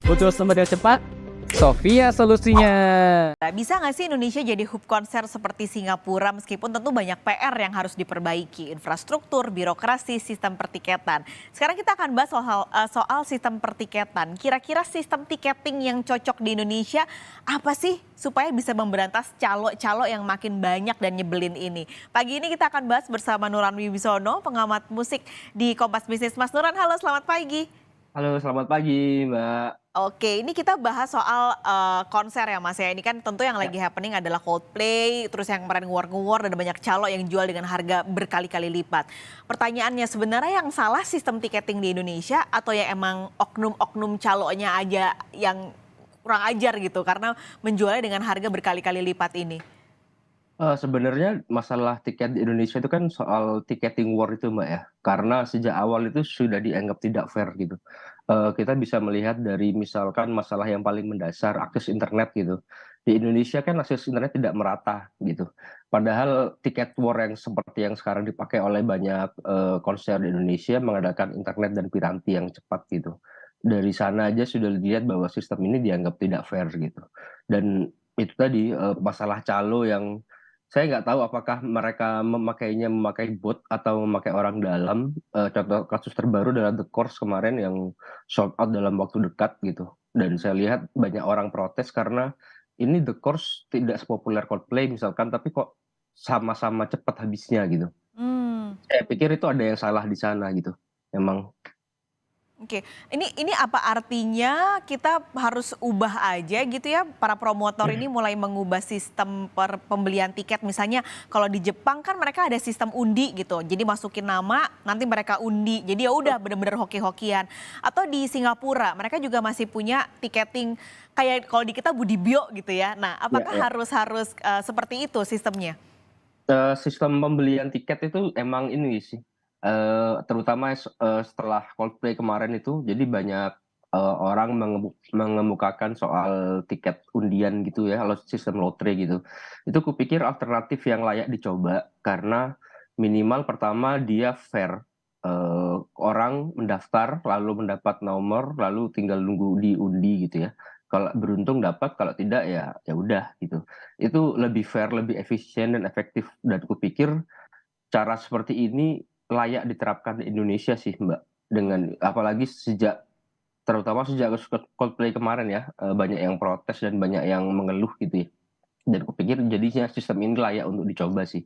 Butuh sumber yang cepat? Sofia solusinya. Bisa nggak sih Indonesia jadi hub konser seperti Singapura meskipun tentu banyak PR yang harus diperbaiki, infrastruktur, birokrasi, sistem pertiketan. Sekarang kita akan bahas soal sistem pertiketan. Kira-kira sistem tiketing yang cocok di Indonesia apa sih supaya bisa memberantas calo-calo yang makin banyak dan nyebelin ini. Pagi ini kita akan bahas bersama Nuran Wibisono, pengamat musik di Kompas Bisnis. Mas Nuran, halo selamat pagi. Halo, selamat pagi, Mbak. Oke, ini kita bahas soal konser ya Mas ya. Ini kan tentu yang lagi happening adalah Coldplay, terus yang kemarin ngewar-ngewar dan banyak calo yang jual dengan harga berkali-kali lipat. Pertanyaannya sebenarnya yang salah sistem tiketing di Indonesia atau ya emang oknum-oknum calonya aja yang kurang ajar gitu karena menjualnya dengan harga berkali-kali lipat ini? Sebenarnya masalah tiket di Indonesia itu kan soal tiketing war itu, Mbak, ya. Karena sejak awal itu sudah dianggap tidak fair gitu. Kita bisa melihat dari misalkan masalah yang paling mendasar, akses internet gitu. Di Indonesia kan akses internet tidak merata gitu. Padahal tiket war yang seperti yang sekarang dipakai oleh banyak konser di Indonesia mengadakan internet dan piranti yang cepat gitu. Dari sana aja sudah dilihat bahwa sistem ini dianggap tidak fair gitu. Dan itu tadi masalah calo yang saya nggak tahu apakah mereka memakai bot atau memakai orang dalam. Contoh kasus terbaru adalah The Course kemarin yang sold out dalam waktu dekat gitu. Dan saya lihat banyak orang protes karena ini The Course tidak sepopuler Coldplay misalkan, tapi kok sama-sama cepat habisnya gitu. Hmm. Saya pikir itu ada yang salah di sana gitu. Memang. Oke, ini apa artinya kita harus ubah aja gitu ya, para promotor ini mulai mengubah sistem pembelian tiket. Misalnya kalau di Jepang kan mereka ada sistem undi gitu, jadi masukin nama nanti mereka undi, jadi ya udah bener-bener hoki-hokian. Atau di Singapura mereka juga masih punya tiketing kayak kalau di kita Budibio gitu ya. Nah, Ya, apakah ya. harus seperti itu sistemnya? Sistem pembelian tiket itu emang ini sih, terutama setelah Coldplay kemarin itu, jadi banyak orang mengemukakan soal tiket undian gitu ya, kalau sistem lotre gitu. Itu kupikir alternatif yang layak dicoba, karena minimal pertama dia fair. Orang mendaftar, lalu mendapat nomor, lalu tinggal nunggu diundi gitu ya. Kalau beruntung dapat, kalau tidak ya ya udah gitu. Itu lebih fair, lebih efisien dan efektif, dan kupikir cara seperti ini layak diterapkan di Indonesia sih, Mbak. Dengan apalagi terutama sejak Coldplay kemarin ya, banyak yang protes dan banyak yang mengeluh gitu ya. Dan kupikir jadinya sistem ini layak untuk dicoba sih.